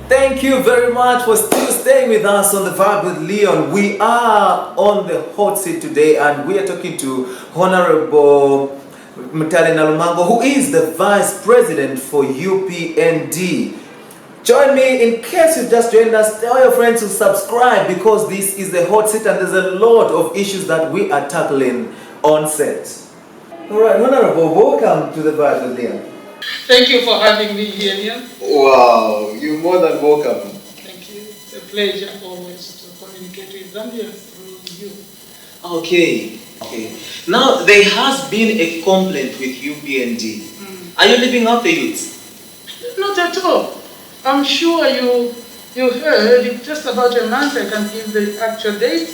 Thank you very much for still staying with us on the Vibe with Leon. We are on the hot seat today and we are talking to Honorable Mutale Nalumango, who is the Vice President for UPND. Join me in case you just joined us. Tell your friends to subscribe because this is the hot seat and there's a lot of issues that we are tackling on set. Alright, Honorable, welcome to the Vibe with Leon. Thank you for having me here, Leon. Wow, you're more than welcome. Thank you. It's a pleasure always to communicate with Zambia through you. Okay. Now, there has been a complaint with UPND. Are you leaving out the youth? Not at all. I'm sure you heard just about a month, I can give the actual date,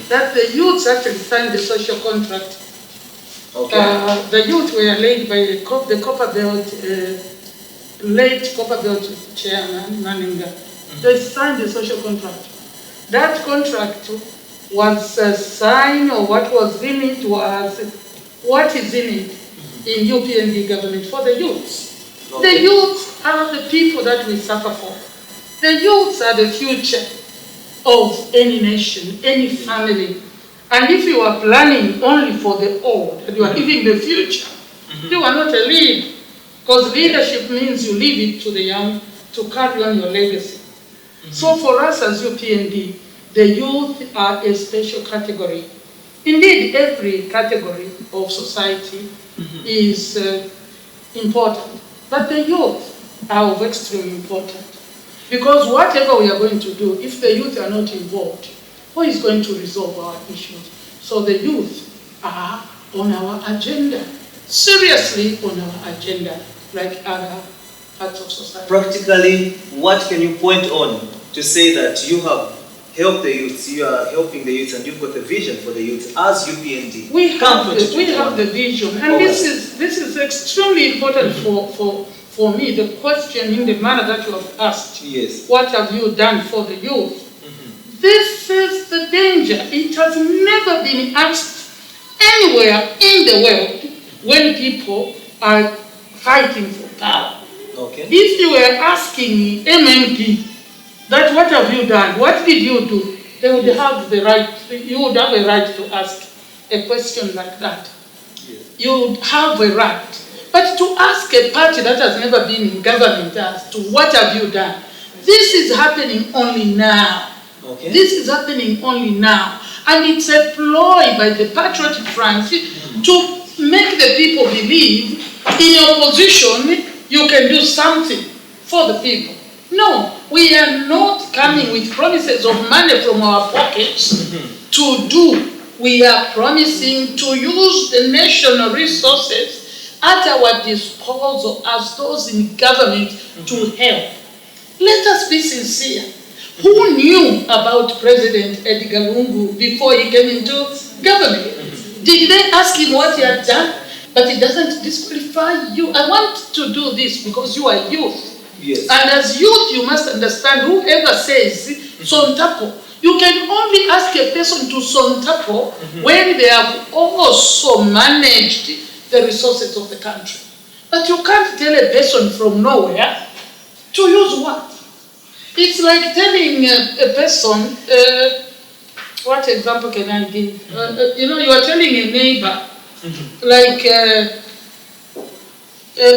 that the youths actually signed the social contract. Okay. The youth were led by the Copperbelt, late Copperbelt chairman, Maninga. They signed the social contract. That contract was signed, or what was in it was, what is in it in UPND government for the youths. Okay. The youths are the people that we suffer for. The youths are the future of any nation, any family. And if you are planning only for the old, and you are giving the future, you are not a lead. Because leadership means you leave it to the young to carry on your legacy. So for us as UPND, the youth are a special category. Indeed, every category of society is important. But the youth are of extreme importance. Because whatever we are going to do, if the youth are not involved, who is going to resolve our issues? So the youth are on our agenda, seriously on our agenda, like other parts of society. Practically, what can you point on to say that you have helped the youth, you are helping the youth, and you've got a vision for the youth as UPND? We have the vision, and Okay. this is extremely important for me, the question in the manner that you have asked. Yes. What have you done for the youth? This is the danger. It has never been asked anywhere in the world when people are fighting for power. Okay. If you were asking MMP that what have you done, what did you do, they would have the right, you would have a right to ask a question like that. Yes. You would have a right. But to ask a party that has never been in government as to what have you done, this is happening only now. Okay. This is happening only now. And it's a ploy by the Patriotic Front to make the people believe in your position you can do something for the people. No, we are not coming with promises of money from our pockets to do. We are promising to use the national resources at our disposal as those in government to help. Let us be sincere. Who knew about President Edgar Lungu before he came into government? Did they ask him what he had done? But it doesn't disqualify you. I want to do this because you are youth. Yes. And as youth, you must understand whoever says Sontapo, you can only ask a person to Sontapo when they have also managed the resources of the country. But you can't tell a person from nowhere to use what? It's like telling a person, what example can I give? You are telling a neighbor, like,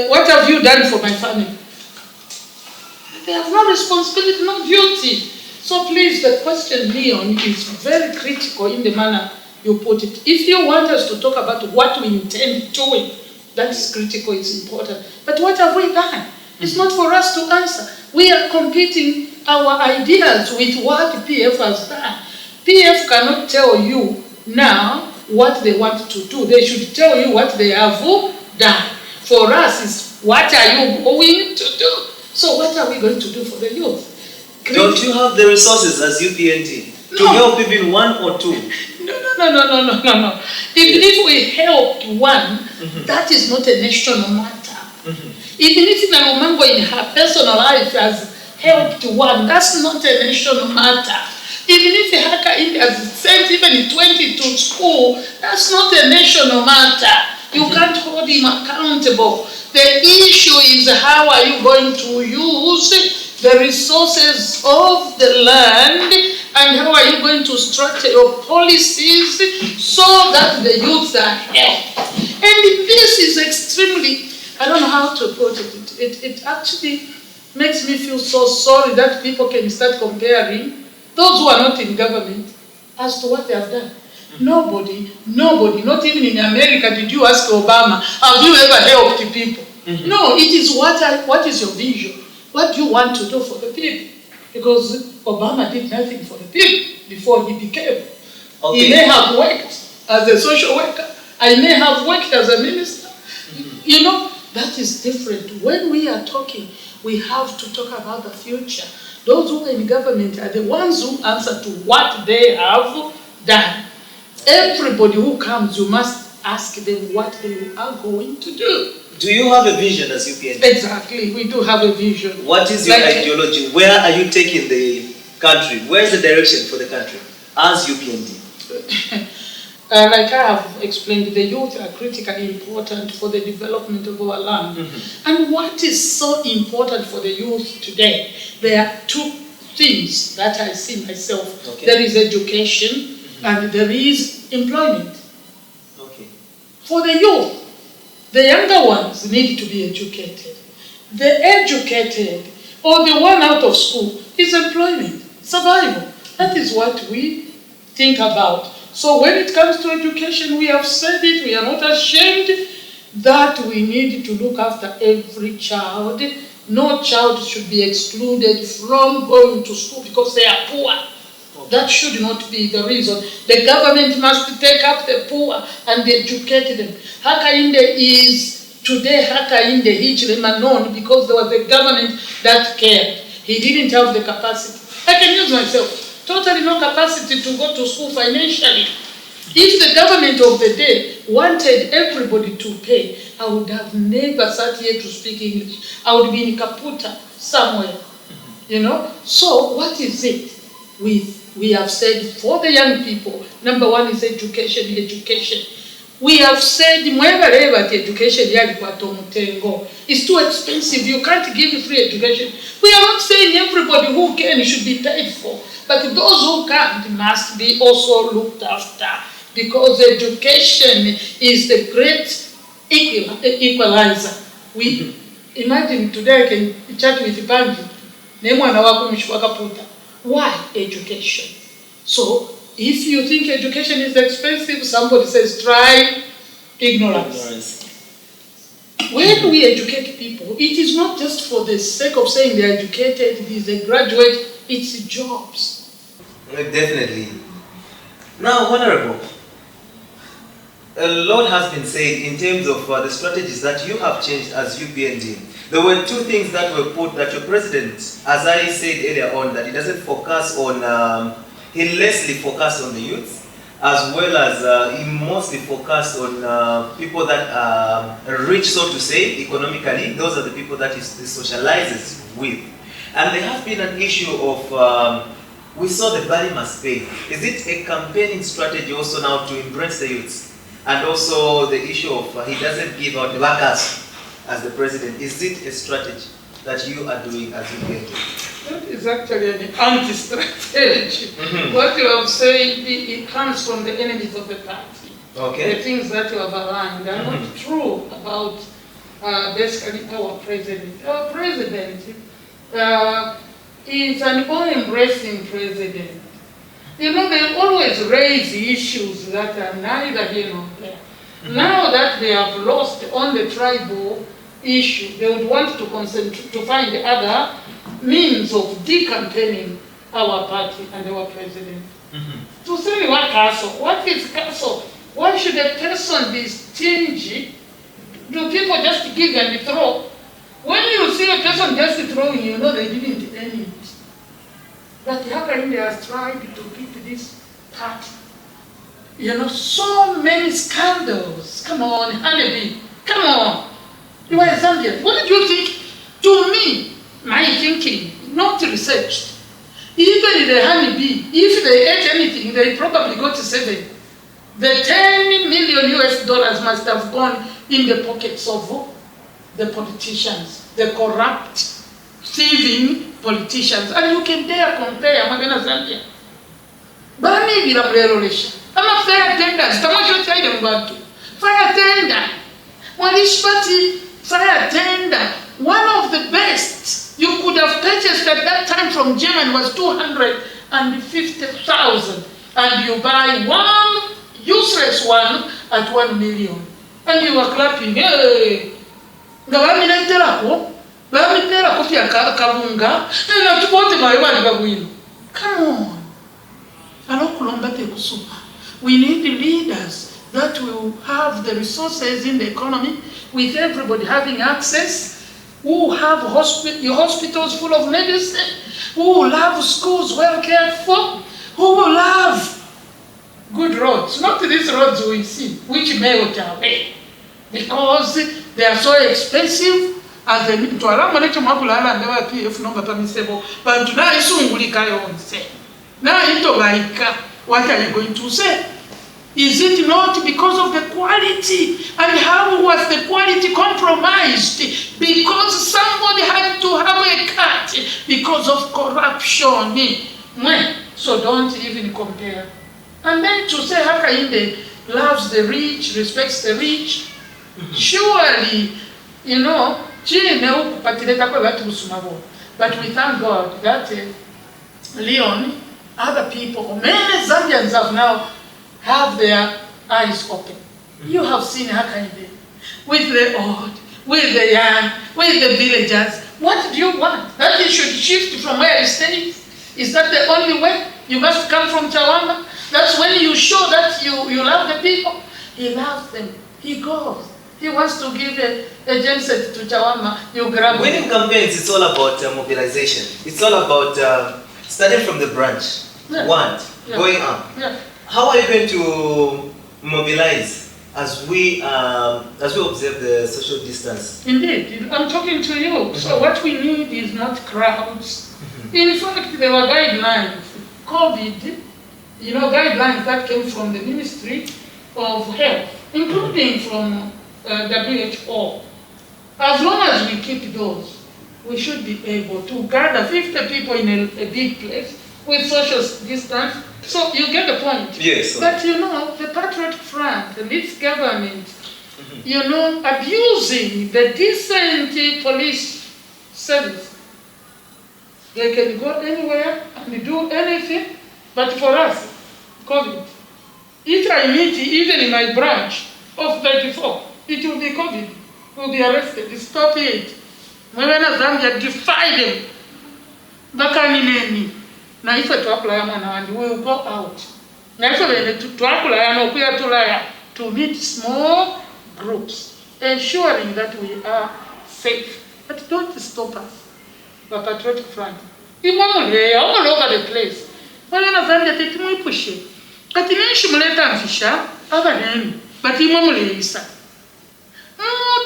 what have you done for my family? They have no responsibility, no duty. So please, the question, Leon, is very critical in the manner you put it. If you want us to talk about what we intend doing, that is critical, it's important. But what have we done? It's not for us to answer. We are competing our ideas with what PF has done. PF cannot tell you now what they want to do. They should tell you what they have done. For us, is what are you going to do? So what are we going to do for the youth? Don't you have the resources as UPND to help even one or two? No. Even if we helped one, that is not a national matter. Even if Nalumango in her personal life has helped one, that's not a national matter. Even if Haka India has sent even 20 to school, that's not a national matter. You can't hold him accountable. The issue is how are you going to use the resources of the land, and how are you going to structure your policies so that the youth are helped. And this is extremely, I don't know how to put it, it actually makes me feel so sorry that people can start comparing those who are not in government as to what they have done. Nobody, not even in America did you ask Obama, have you ever helped people? No, it is what is your vision? What do you want to do for the people? Because Obama did nothing for the people before he became. Okay. He may have worked as a social worker. I may have worked as a minister. You know, that is different. When we are talking, we have to talk about the future. Those who are in government are the ones who answer to what they have done. Everybody who comes, you must ask them what they are going to do. Do you have a vision as UPND? Exactly, we do have a vision. What is your ideology? Where are you taking the country? Where is the direction for the country as UPND? Like I have explained, the youth are critically important for the development of our land. And what is so important for the youth today? There are two things that I see myself. Okay. There is education and there is employment. Okay. For the youth, the younger ones need to be educated. The educated or the one out of school is employment, survival. That is what we think about. So when it comes to education, we have said it, we are not ashamed that we need to look after every child. No child should be excluded from going to school because they are poor. That should not be the reason. The government must take up the poor and educate them. Hakainde is today Hakainde Hichilema known because there was a government that cared. He didn't have the capacity. I can use myself. Totally no capacity to go to school financially. If the government of the day wanted everybody to pay, I would have never sat here to speak English. I would be in Kaputa somewhere, you know. So what is it? We have said for the young people, number one is education. We have said education is too expensive. You can't give free education. We are not saying everybody who can should be paid for, but those who can't must be also looked after, because education is the great equalizer. We imagine today I can chat with Banji. Why education? So if you think education is expensive, somebody says try ignorance. When we educate people, it is not just for the sake of saying they are educated, it is a graduate, it's jobs. Definitely. Now, Honorable, a lot has been said in terms of the strategies that you have changed as UPND. There were two things that were put that your president, as I said earlier on, that he doesn't focus on, he lessly focused on the youth, as well as he mostly focused on people that are rich, so to say, economically. Those are the people that he socializes with. And there has been an issue of, we saw the Bali must pay. Is it a campaigning strategy also now to embrace the youth? And also the issue of he doesn't give out the workers as the president. Is it a strategy that you are doing as UPND? That is actually an anti-strategy. What you have said, it comes from the enemies of the party. Okay. The things that you have aligned are not true about basically our president. Our president is an all-embracing president. You know, they always raise issues that are neither here nor there. Now that they have lost on the tribal issue, they would want to concentrate, to find other means of decampaigning our party and our president. To say what is castle? Why should a person be stingy? Do people just give and throw? When you see a person just throwing, you know they didn't earn it. But Hakainde has tried to keep this party. You know, so many scandals. Come on, Honeybee. Come on. You are Zambian. What did you think? To me, my thinking, not researched. Even the Honeybee, if they ate anything, they probably got 7. The $10 million must have gone in the pockets of the politicians, the corrupt thieving politicians. And you can dare compare Magana Zambia. Bani bila mlerolesha. Ama fair tenders, tamasho chaide mbaki. Fair tender. Mwalishpati fair tender. One of the best you could have purchased at that time from Germany was 250,000. And you buy one useless one at 1 million. And you were clapping, hey! Come on. We need leaders that will have the resources in the economy, with everybody having access, who have hospitals full of medicine, who will have schools well cared for, who will have good roads, not these roads we see, which melt away, because they are so expensive. As the Tualama Mabulala never PF number permissible, but tonight Sungulika say. Now into like, what are you going to say? Is it not because of the quality? And how was the quality compromised? Because somebody had to have a cut because of corruption. So don't even compare. And then to say Hakainde loves the rich, respects the rich, surely, you know, but we thank God that Leon, other people, many Zambians have their eyes open. You have seen Hakainde with the old, with the young, with the villagers. What do you want? That he should shift from where he stays? Is that the only way? You must come from Chawama. That's when you show that you love the people. He loves them. He goes. He wants to give a genset to Chawama. You grab it. Winning campaigns, it's all about mobilization. It's all about starting from the branch. Yeah. Going up. Yeah. How are you going to mobilize as we observe the social distance? Indeed, I'm talking to you. So what we need is not crowds. In fact, there were guidelines. COVID, guidelines that came from the Ministry of Health, including from WHO. As long as we keep those, we should be able to gather 50 people in a big place with social distance. So you get the point. Yes. But the Patriot Front and its government, abusing the decent police service. They can go anywhere and do anything, but for us, COVID. If I meet even in my branch of 34, it will be COVID. We'll be arrested. Stop it. Mwena Zambia, defy them. Bakanineni. Na ife tuwakulayama na wandi, we will go out. Na ife wene tuwakulayama ukuya tulaya to meet small groups, ensuring that we are safe. But don't stop us. The Patriotic Front. Imamule, all over the place. Mwena Zambia tetimu ipushe. Kati nenshi muleta mfisha, aba nemi. But imamule isa.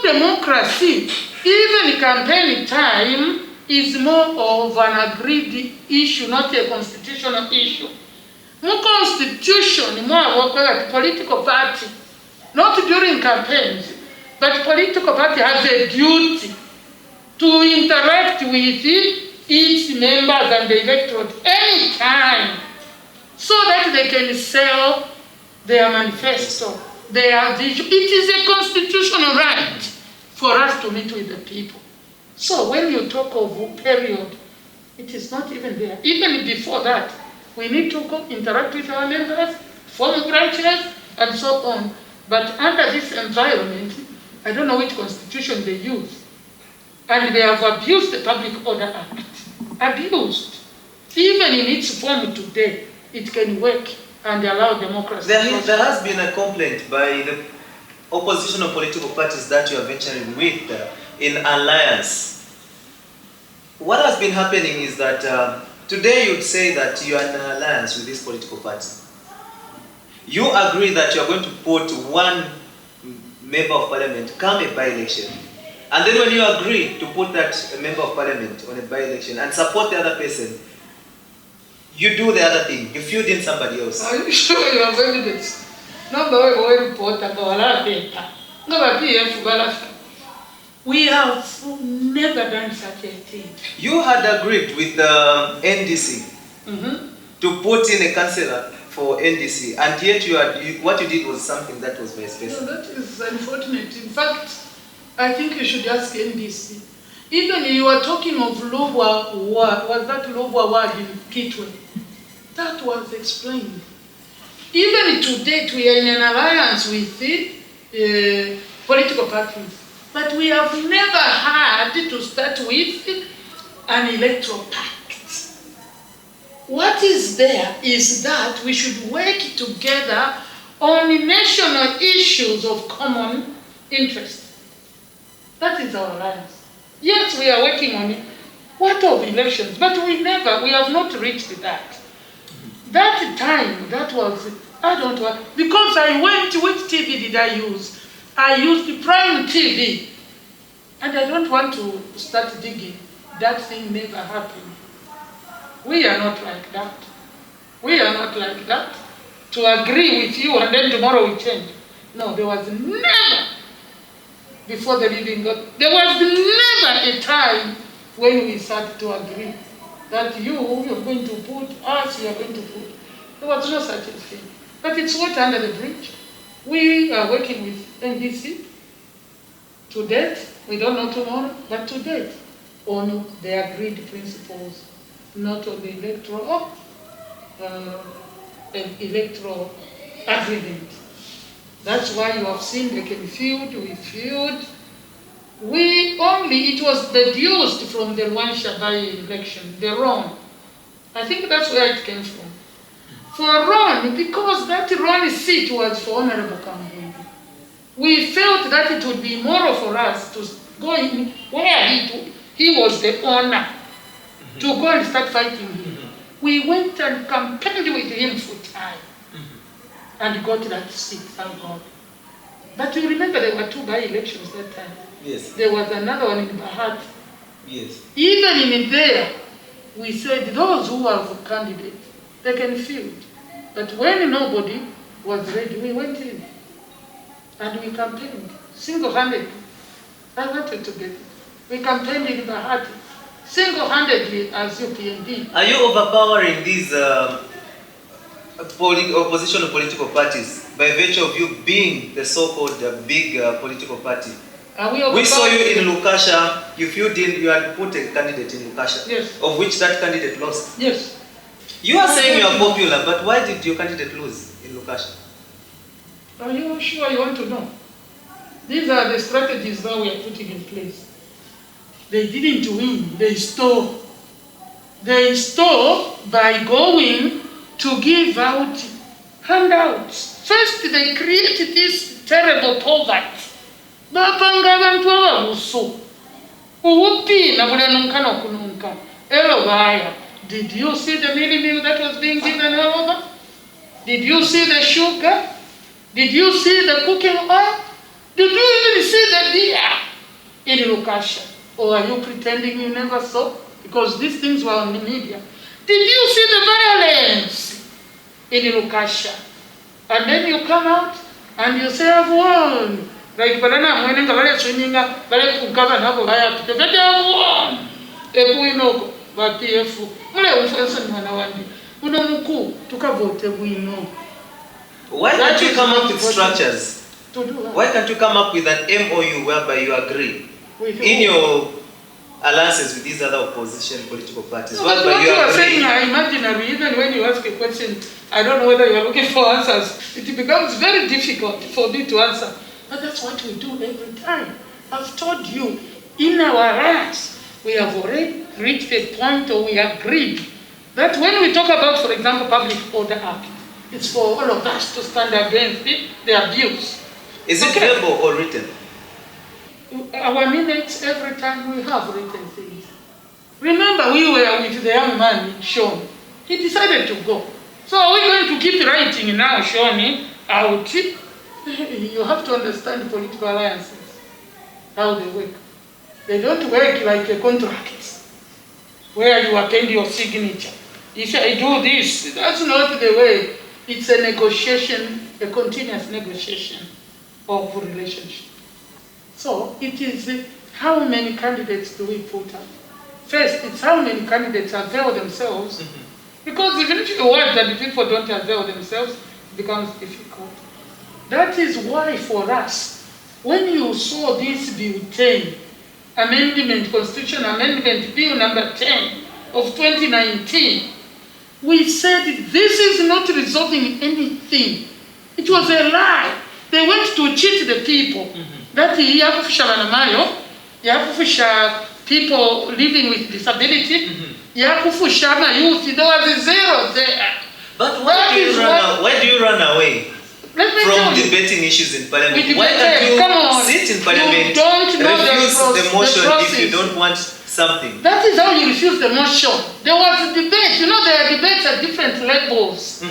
Democracy, even campaign time, is more of an agreed issue, not a constitutional issue. More constitution, more work political party, not during campaigns, but political party has a duty to interact with its members and the electorate any time, so that they can sell their manifesto, their vision. It is a constitutional right for us to meet with the people. So when you talk of period, it is not even there. Even before that, we need to go interact with our members, form branches, and so on. But under this environment, I don't know which constitution they use. And they have abused the Public Order Act. Abused. Even in its form today, it can work and allow democracy. There has been a complaint by the oppositional political parties that you are venturing with in alliance. What has been happening is that today you'd say that you are in an alliance with this political party. You agree that you are going to put one member of parliament come a by-election. And then when you agree to put that member of parliament on a by-election and support the other person, you do the other thing. You feud in somebody else. Are you sure you have evidence? No, but we report about a paper. No, but PF, We have never done such a thing. You had agreed with NDC to put in a councillor for NDC, and yet what you did was something that was very special. No, that is unfortunate. In fact, I think you should ask NDC. Even you are talking of Lobwa Ward, was that Lobwa Ward in Kitwe? That was explained. Even to date, we are in an alliance with the political parties, but we have never had to start with an electoral pact. What is there is that we should work together on national issues of common interest. That is our alliance. Yes, we are working on it. What of elections? But we have not reached that. That time, that was, I don't want, because I went, which TV did I use? I used Prime TV. And I don't want to start digging. That thing never happened. We are not like that. We are not like that. To agree with you and then tomorrow we change. No, there was never, before the living God, there was never a time when we started to agree that you are going to put, us you are going to put. There was no such a thing. But it's water under the bridge. We are working with NDC. To date, we don't know tomorrow, but to date, on the agreed principles, not on the electoral agreement. That's why you have seen they can feud, we feud. It was deduced from the Luansha by-election, the Ron. I think that's where it came from. For Ron, because that Ron seat was for Honorable Kambwe, we felt that it would be moral for us to go in where he was the owner, to go and start fighting him. We went and campaigned with him for time and got that seat, thank God. But you remember there were 2 by-elections that time. Yes. There was another one in Bahati. Yes. Even in there, we said those who are for candidates, they can field. But when nobody was ready, we went in and we campaigned single-handedly. I wanted to get it. We campaigned in Bahati single-handedly as UPND. Are you overpowering these opposition political parties by virtue of you being the so-called big political party? We saw you in Lukasha. You had put a candidate in Lukasha, yes, of which that candidate lost. Yes. You are saying you are popular, but why did your candidate lose in Lukasha? Are you sure you want to know? These are the strategies that we are putting in place. They didn't win, they stole. They stole by going to give out handouts. First, they created this terrible poverty. Bapanga abantu ababuso. Uwupi na bule nunkana kununka. Elo baya. Did you see the meal that was being given all over? Did you see the sugar? Did you see the cooking oil? Did you even see the beer in Lukasha? Or are you pretending you never saw? Because these things were on the media. Did you see the violence in Lukasha? And then you come out and you say, I've won. Like, but I'm winning, I'm swimming, but I'm covered up with I've won. Ebuinoko, but PF, why can't you come up with structures? To do that. Why can't you come up with an MOU whereby you agree in your alliances with these other opposition political parties? No, what you are saying are imaginary. Even when you ask a question, I don't know whether you are looking for answers. It becomes very difficult for me to answer. But that's what we do every time. I've told you, in our alliance, we have already reached a point where we agreed that when we talk about, for example, Public Order Act, it's for all of us to stand against the abuse. Is it verbal or written? Our minutes, every time we have written things. Remember, we were with the young man, Sean. He decided to go. So are we going to keep writing now, Sean, out? You have to understand political alliances, how they work. They don't work like a contract, where you append your signature. If I do this, that's not the way. It's a negotiation, a continuous negotiation of relationship. So it is how many candidates do we put up? First, it's how many candidates avail themselves. Because even if you want that the people don't avail themselves, it becomes difficult. That is why for us, when you saw this Bill 10, Amendment, Constitution Amendment Bill number 10 of 2019, we said this is not resolving anything. It was a lie. They went to cheat the people. That yakufisha manamayo, yakufisha people living with disability, yakufisha ma youth. There was a zero there. But why do you run away from debating issues in Parliament? Why can't you sit in Parliament, refuse the motion if you don't want something? That is how you refuse the motion. There was a debate. You know, there are debates at different levels.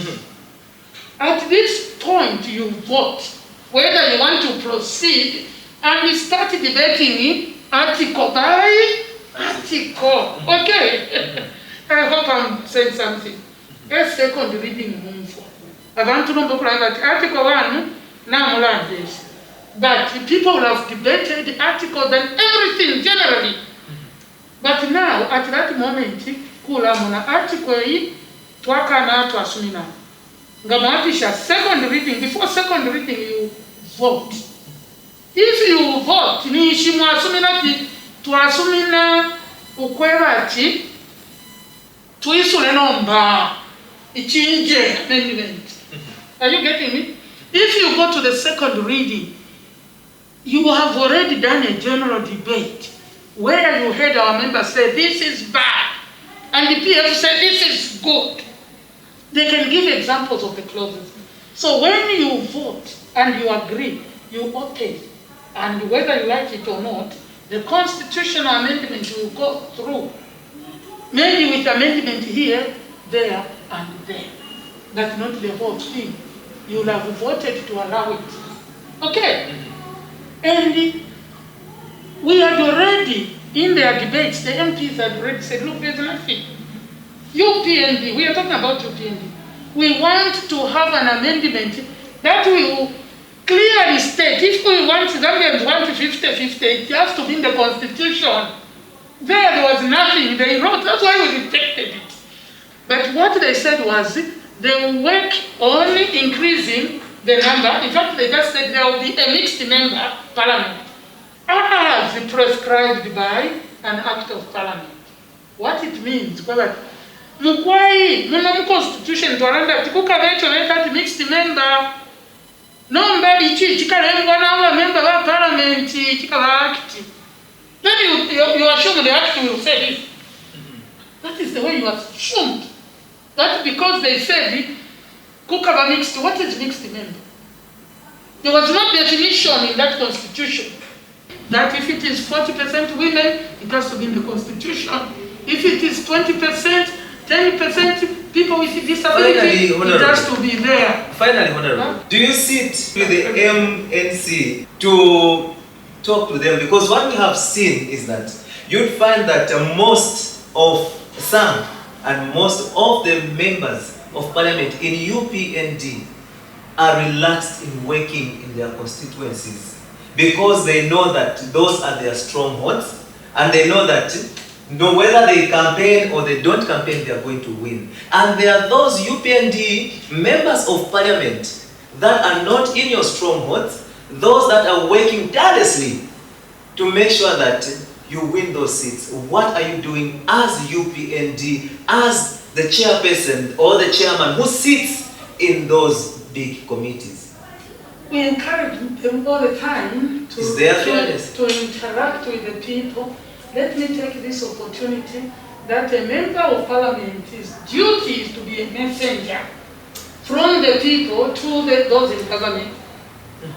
At this point, you vote whether you want to proceed, and we start debating article by article. Okay. I hope I'm saying something. A second reading home for. I want to know that article 1, now learn this. But people have debated articles and everything generally. But now, at that moment, kula muna article hii twaka na twasumina. Ngamatisha second reading. Before second reading, you vote. If you vote, ni ishimwa asumina ti twasumina ukweba ti tuisule nomba ichinje amendment. Are you getting me? If you go to the second reading, you have already done a general debate where you heard our members say this is bad and the PF say this is good. They can give examples of the clauses. So when you vote and you agree, you open, and whether you like it or not, the constitutional amendment will go through. Maybe with amendment here, there, and there. But not the whole thing. You will have voted to allow it. Okay? And we had already, in their debates, the MPs had already said, look, there's nothing. UPND, we are talking about UPND. We want to have an amendment that will clearly state, if we want Zambians want 50-50, it has to be in the Constitution. There was nothing. They wrote, that's why we rejected it. But what they said was, they will work on increasing the number. In fact, they just said there will be a mixed member parliament, as prescribed by an act of parliament. What it means, Mukwai, Munamu Constitution, Toranda, Tikuka Veto, that mixed member. Nobody chikalengwa na member of parliament, chikala act. Then you assume the act will say this. That is the way you assumed. That because they said, Kukaba mixed, what is mixed member? There was no definition in that constitution. That if it is 40% women, it has to be in the constitution. If it is 20%, 10% people with disability, it has to be there. Finally, Honorable, do you sit with the MNC to talk to them? Because what we have seen is that you'd find that most of some and most of the members of parliament in UPND are relaxed in working in their constituencies because they know that those are their strongholds, and they know that whether they campaign or they don't campaign, they are going to win. And there are those UPND members of parliament that are not in your strongholds, those that are working tirelessly to make sure that you win those seats. What are you doing as UPND, as the chairperson or the chairman who sits in those big committees? We encourage them all the time to interact with the people. Let me take this opportunity that a member of parliament, his duty is to be a messenger from the people to those in government.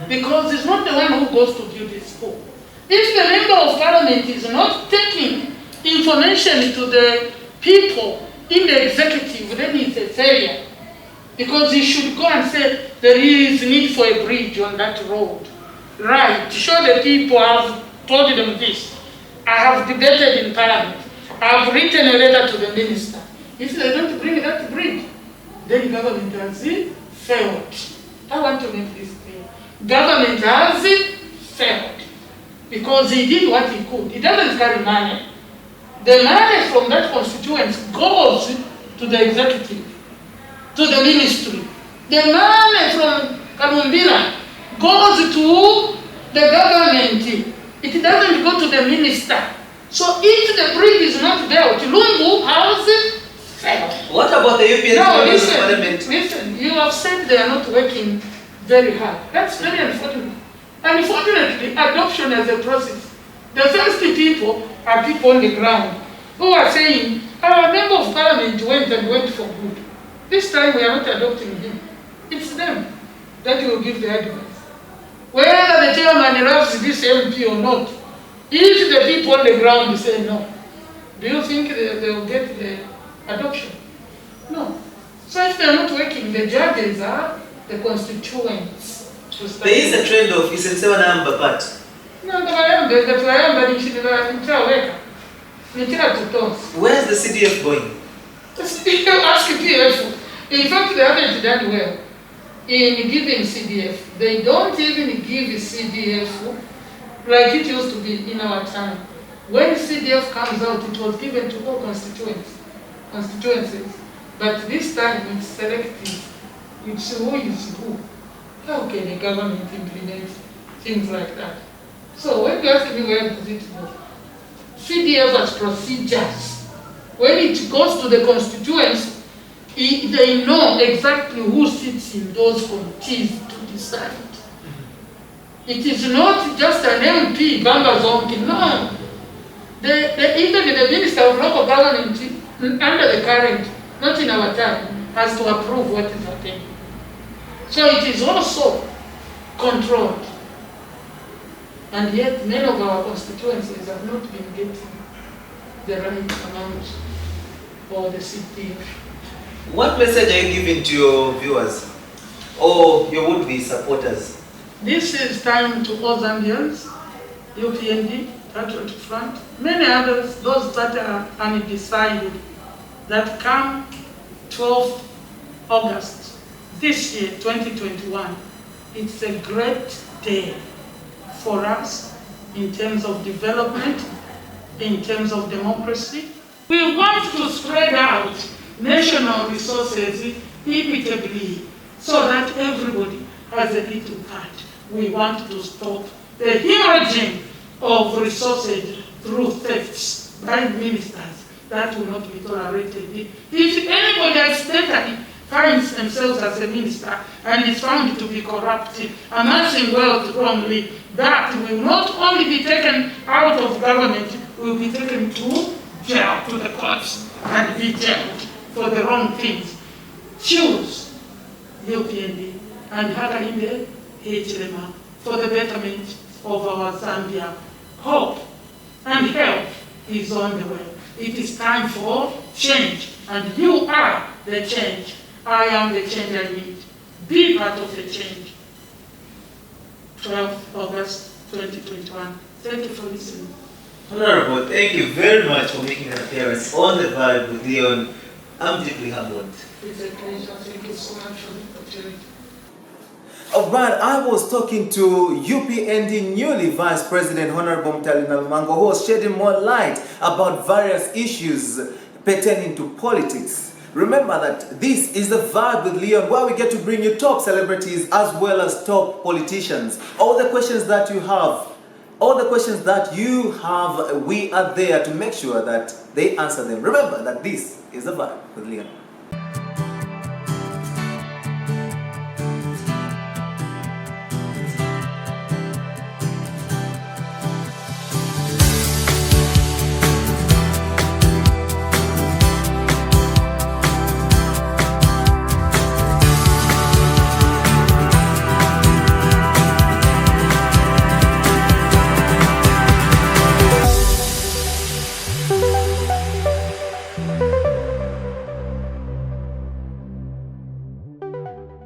Because it's not the one who goes to build the school. If the member of parliament is not taking information to the people in the executive, then it's a failure. Because he should go and say, there is need for a bridge on that road. Right, show the people, I've told them this. I have debated in parliament. I have written a letter to the minister. If they don't bring that bridge, then government has failed. I want to make this clear. Government has failed. because he did what he could. He doesn't carry money. The money from that constituency goes to the executive, to the ministry. The money from Kalumbila goes to the government. It doesn't go to the minister. So if the brick is not there, Chilungu House failed. What about the UPND No, members of listen, parliament? listen. You have said they are not working very hard. That's very unfortunate. Unfortunately, adoption as a process. The first people are people on the ground who are saying, our member of parliament went for good. This time we are not adopting him. It's them that will give the advice. Whether the chairman loves this MP or not, if the people on the ground say no, do you think they will get the adoption? No. So if they are not working, the judges are the constituents. There is a trend of isensewa namba but No, the where's the CDF going? Ask PF. In fact, they haven't done well in giving CDF. They don't even give CDF like it used to be in our time. When CDF comes out, it was given to all constituencies. But this time it's selective. It's who is who. How can the government implement things like that? So when you ask me where does it go? CDF has procedures. When it goes to the constituents, they know exactly who sits in those committees to decide. It is not just an MP, Bamba Zonki, no. Even the Minister of Local Government, under the current, not in our time, has to approve what is happening. So it is also controlled. And yet many of our constituencies have not been getting the right amount for the CDF. What message are you giving to your viewers or your would-be supporters? This is time to all Zambians, UPND, Patriot Front, many others, those that are undecided, that come 12th August this year, 2021. It's a great day for us in terms of development, in terms of democracy. We want to spread out national resources equitably so that everybody has a little part. We want to stop the hemorrhaging of resources through thefts by ministers. That will not be tolerated. If anybody accidentally finds themselves as a minister and is found to be corrupt, amassing wealth wrongly, that will not only be taken out of government, will be taken to jail, to the courts, and be jailed for the wrong things. Choose UPND and Hakainde Hichilema for the betterment of our Zambia. Hope and help is on the way. It is time for change, and you are the change. I am the change I need. Be part of the change. 12th August 2021. Thank you for listening. Honorable, thank you very much for making an appearance on The Vibe with Leon. I'm deeply humbled. It's a pleasure. Thank you so much for the opportunity. Alright, I was talking to UPND newly Vice President Honorable Mutale Nalumango, who was shedding more light about various issues pertaining to politics. Remember that this is The Vibe with Leon, where we get to bring you top celebrities as well as top politicians. All the questions that you have, we are there to make sure that they answer them. Remember that this is The Vibe with Leon.